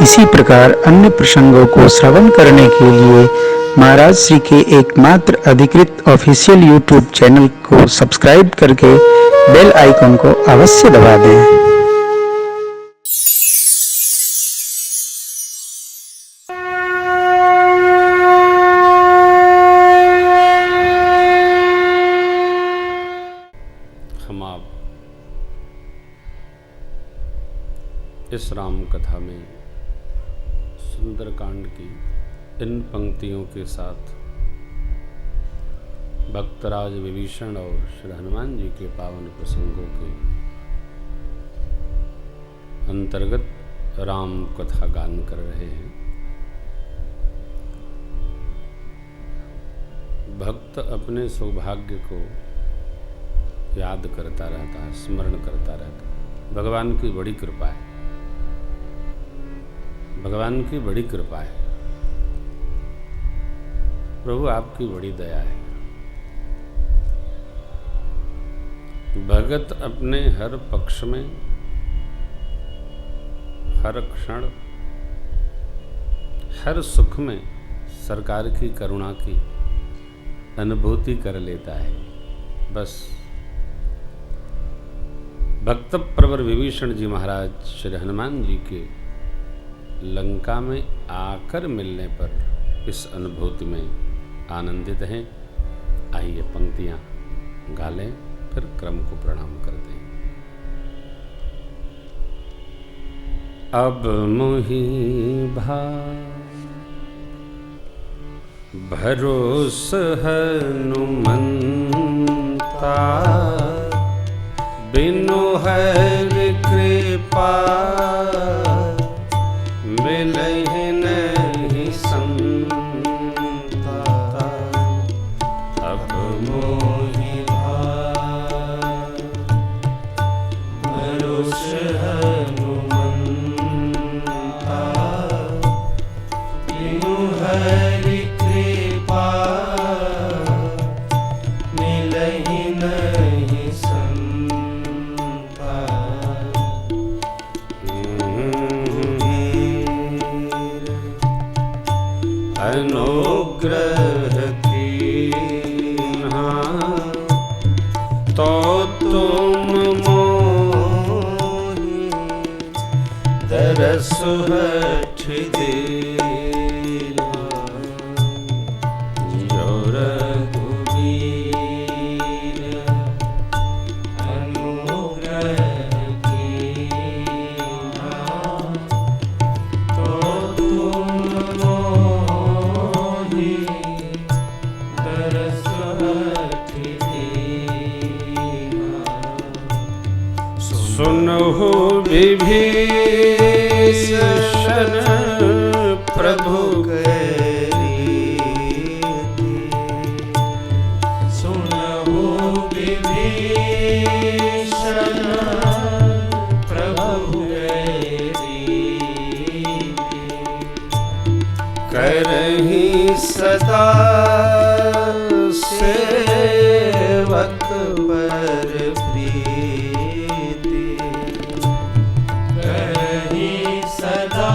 इसी प्रकार अन्य प्रसंगों को श्रवण करने के लिए महाराज श्री के एकमात्र अधिकृत ऑफिशियल यूट्यूब चैनल को सब्सक्राइब करके बेल आइकन को अवश्य दबा दें। हम आप इस राम कथा में सुंदरकांड की इन पंक्तियों के साथ भक्तराज विभीषण और श्री हनुमान जी के पावन प्रसंगों के अंतर्गत राम कथा गान कर रहे हैं। भक्त अपने सौभाग्य को याद करता रहता है, स्मरण करता रहता है। भगवान की बड़ी कृपा है, भगवान की बड़ी कृपा है, प्रभु आपकी बड़ी दया है। भगत अपने हर पक्ष में, हर क्षण, हर सुख में सरकार की करुणा की अनुभूति कर लेता है। बस भक्त प्रवर विभीषण जी महाराज श्री हनुमान जी के लंका में आकर मिलने पर इस अनुभूति में आनंदित हैं। आइए पंक्तियां गा लें, फिर क्रम को प्रणाम करते हैं। अब मोहि भरोस हनुमंता, बिनु हरि कृपा मिलहि नहीं संता। अब मोहि भरोस हनुमंता, बिनु हरि कृपा मिलहि नहीं संता। अनुग्रह कीन्हा तो तुम मोहि दरसु हठ दीन्हा। जो रघुवीर अनुग्रह कीन्हा तो तुम सुनहु विभीषण प्रभु रीति। सुनहु विभीषण प्रभु रीति। करहि सदा सेवक पर प्रीति। करहि सदा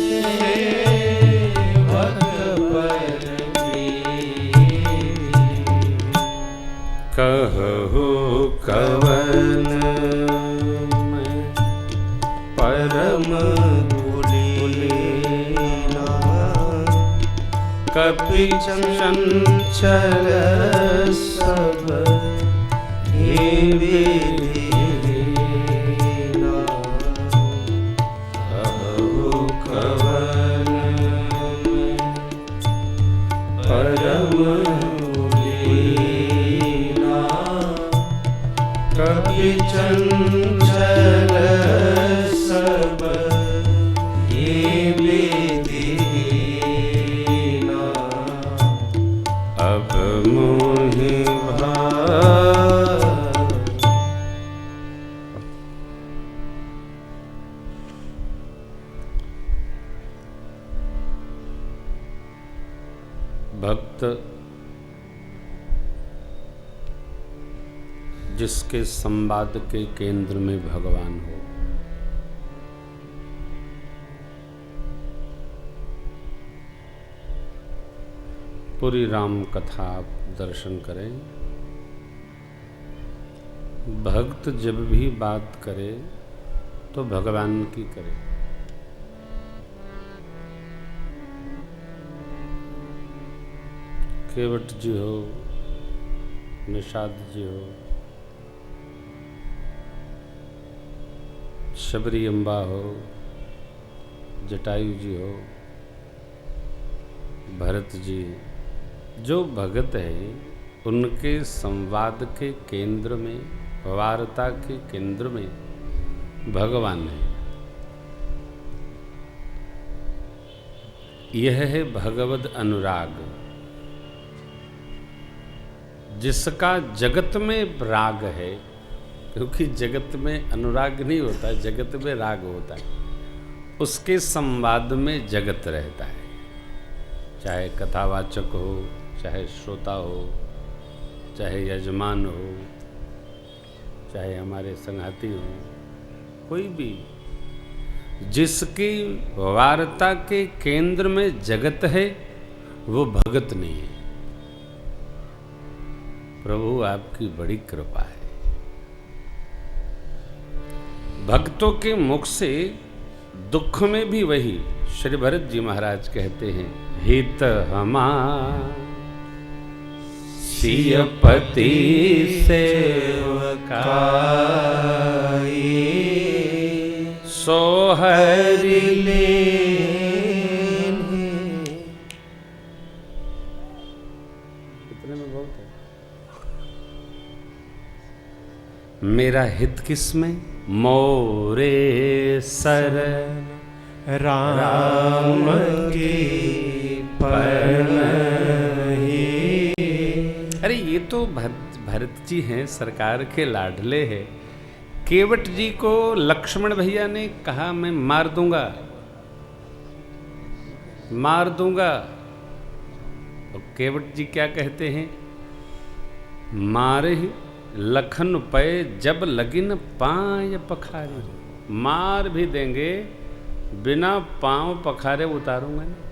सेवक पर प्रीति। कहु कवन मैं परम दुलीना, कपि चंचल सब ही विलीना। कहु कवन मैं परम दुलीना, कपि चंचल सब ही विलीना। अब मोहि भक्त जिसके संवाद के केंद्र में भगवान हो, पूरी राम कथा आप दर्शन करें। भक्त जब भी बात करे तो भगवान की करे। केवट जी हो, निषाद जी हो, शबरी अम्बा हो, जटायु जी हो, भरत जी, जो भगत है उनके संवाद के केंद्र में, वार्ता के केंद्र में भगवान है। यह है भगवद अनुराग, जिसका जगत में राग है, क्योंकि जगत में अनुराग नहीं होता, जगत में राग होता है। उसके संवाद में जगत रहता है, चाहे कथावाचक हो, चाहे श्रोता हो, चाहे यजमान हो, चाहे हमारे संगाती हो, कोई भी, जिसकी वार्ता के केंद्र में जगत है वो भगत नहीं है। प्रभु आपकी बड़ी कृपा है। भक्तों के मुख से दुख में भी वही श्री भरत जी महाराज कहते हैं, हित हमार सियपति सेवकाई सोहरि इतने में बहुत है। मेरा हित किसमें? मोरे सर राम की परनहि। अरे ये तो भरत जी हैं, सरकार के लाडले हैं। केवट जी को लक्ष्मण भैया ने कहा मैं मार दूंगा, मार दूंगा। और केवट जी क्या कहते हैं? मारे लखन पे जब लगिन पांय पखारे। मार भी देंगे, बिना पांव पखारे उतारूंगा नहीं।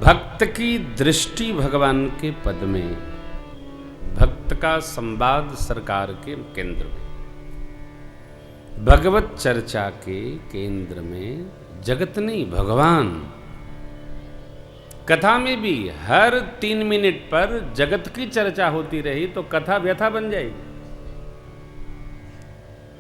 भक्त की दृष्टि भगवान के पद में, भक्त का संवाद सरकार के केंद्र में, भगवत चर्चा के केंद्र में जगत नहीं भगवान। कथा में भी हर 3 मिनट पर जगत की चर्चा होती रही तो कथा व्यथा बन जाएगी।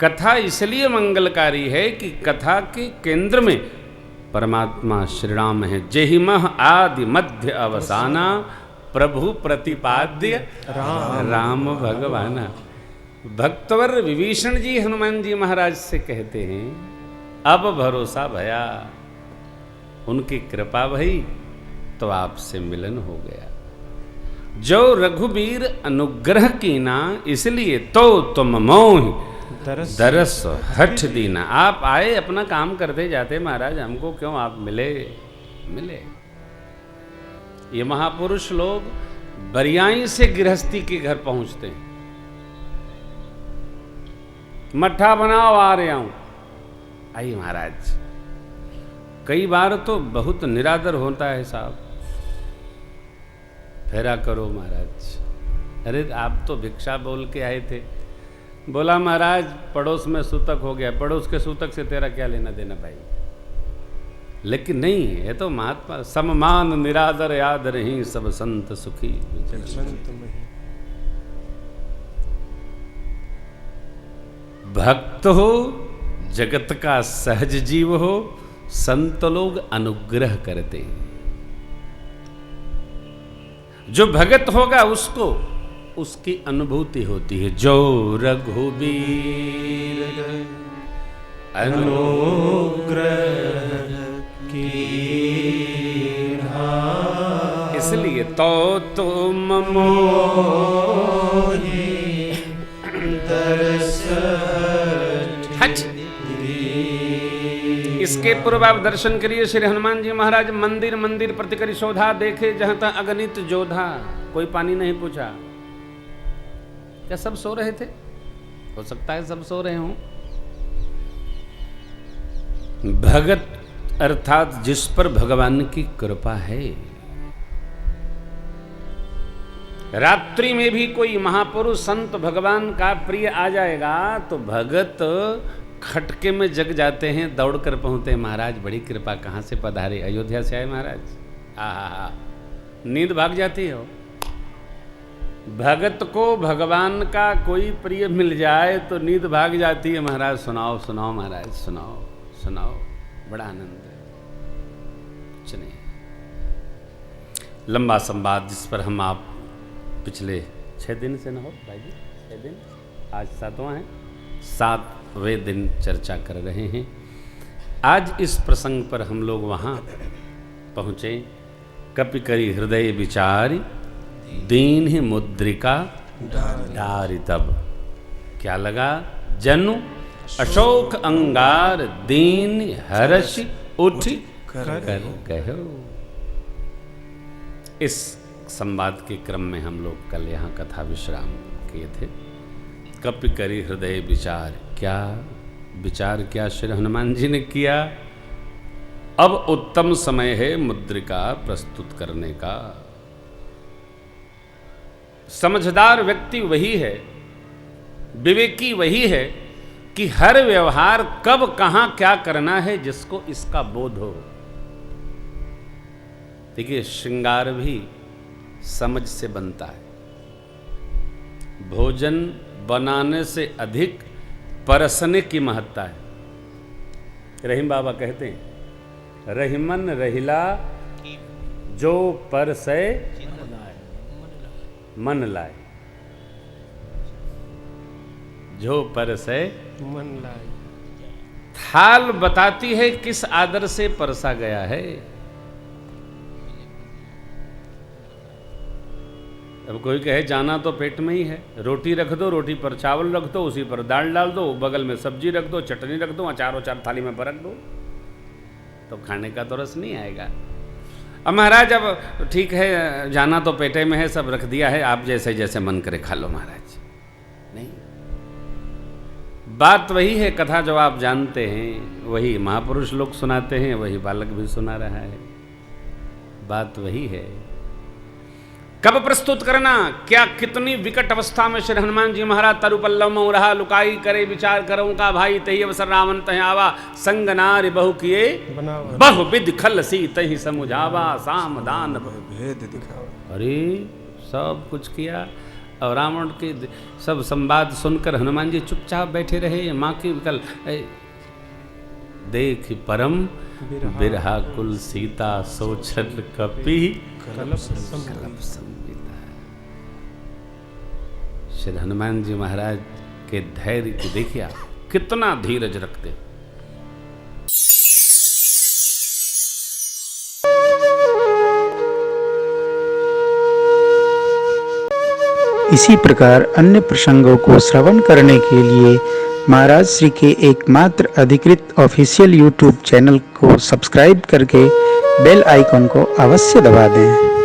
कथा इसलिए मंगलकारी है कि कथा के केंद्र में परमात्मा श्री राम है। जेहि मह आदि मध्य अवसाना प्रभु प्रतिपाद्य राम भगवाना। भक्तवर विभीषण जी हनुमान जी महाराज से कहते हैं, अब भरोसा भया, उनकी कृपा भई तो आपसे मिलन हो गया। जो रघुबीर अनुग्रह कीना, इसलिए तो तुम मोहि दरस हठ दीना। आप आए, अपना काम करते जाते, महाराज हमको क्यों आप मिले। ये महापुरुष लोग बरियाई से गृहस्थी के घर पहुंचते हैं। मट्ठा बनाओ, आ रहा हूं। आइए महाराज। कई बार तो बहुत निरादर होता है साहब, फेरा करो महाराज। अरे आप तो भिक्षा बोल के आए थे। बोला महाराज पड़ोस में सूतक हो गया। पड़ोस के सूतक से तेरा क्या लेना देना भाई। लेकिन नहीं, ये तो महात्मा सममान निरादर याद रही सब संत सुखी। भक्त हो, जगत का सहज जीव हो, संत लोग अनुग्रह करते हैं। जो भगत होगा उसको उसकी अनुभूति होती है। जो रघुबीर अनुग्रह कीन्हा, इसलिए तो तुम मोहि दरस हठ। इसके पूर्व आप दर्शन करिए श्री हनुमान जी महाराज मंदिर मंदिर प्रतिकरी शोधा, देखे जहां तक अगणित जोधा। कोई पानी नहीं पूछा। क्या सब सो रहे थे? हो सकता है सब सो रहे हों। भगत अर्थात जिस पर भगवान की कृपा है, रात्रि में भी कोई महापुरुष संत भगवान का प्रिय आ जाएगा तो भगत खटके में जग जाते हैं, दौड़ कर पहुँचते हैं, महाराज बड़ी कृपा, कहाँ से पधारे? अयोध्या से आए महाराज। आहा, नींद भाग जाती हो। भगत को भगवान का कोई प्रिय मिल जाए तो नींद भाग जाती है। महाराज सुनाओ सुनाओ महाराज, सुनाओ सुनाओ, बड़ा आनंद है। कुछ नहीं, लंबा संवाद जिस पर हम आप पिछले 6 दिन से न हो भाई जी, 6 दिन, आज 7वां है, 7वें दिन चर्चा कर रहे हैं। आज इस प्रसंग पर हम लोग वहाँ पहुँचे। कपि करी हृदय विचार दीन ही मुद्रिका डारी। तब क्या लगा? जनु अशोक अंगार दीन हर्ष उठ कर कहो। इस संवाद के क्रम में हम लोग कल यहाँ कथा विश्राम किए थे। कपि करी हृदय विचार, क्या विचार क्या श्री हनुमान जी ने किया? अब उत्तम समय है मुद्रिका प्रस्तुत करने का। समझदार व्यक्ति वही है, विवेकी वही है कि हर व्यवहार कब कहां क्या करना है जिसको इसका बोध हो। देखिए, श्रृंगार भी समझ से बनता है। भोजन बनाने से अधिक परसने की महत्ता है। रहीम बाबा कहते हैं, रहीमन रहिला जो परसे मन लाए, जो परसे मन लाए। थाल बताती है किस आदर से परसा गया है। अब कोई कहे जाना तो पेट में ही है, रोटी रख दो, रोटी पर चावल रख दो, उसी पर दाल डाल दो, बगल में सब्जी रख दो, चटनी रख दो, अचार थाली में रख दो, तो खाने का तो रस नहीं आएगा। अब महाराज अब ठीक है, जाना तो पेटे में है, सब रख दिया है, आप जैसे जैसे मन करे खा लो महाराज। नहीं, बात वही है, कथा जो आप जानते हैं वही महापुरुष लोग सुनाते हैं, वही बालक भी सुना रहा है। बात वही है। कब प्रस्तुत करना, क्या कितनी विकट अवस्था में श्री हनुमान जी महाराज तरुपल्लव में रहा, लुकाई करे विचार करूं का भाई, तही अवसर रावण तह आवा, संग नारी बहु किए बहु विध खल सी तही समुझावा, साम दान भेद दिखावा। अरे सब कुछ किया और रावण के सब संवाद सुनकर हनुमान जी चुपचाप बैठे रहे। माँ की विकल देख परम बिरहा कुल सीता सोचल कपि कलप संविदा। श्री हनुमान जी महाराज के धैर्य की देखिए आप, कितना धीरज रखते। इसी प्रकार अन्य प्रसंगों को श्रवण करने के लिए महाराज श्री के एकमात्र अधिकृत ऑफिशियल YouTube चैनल को सब्सक्राइब करके बेल आइकन को अवश्य दबा दें।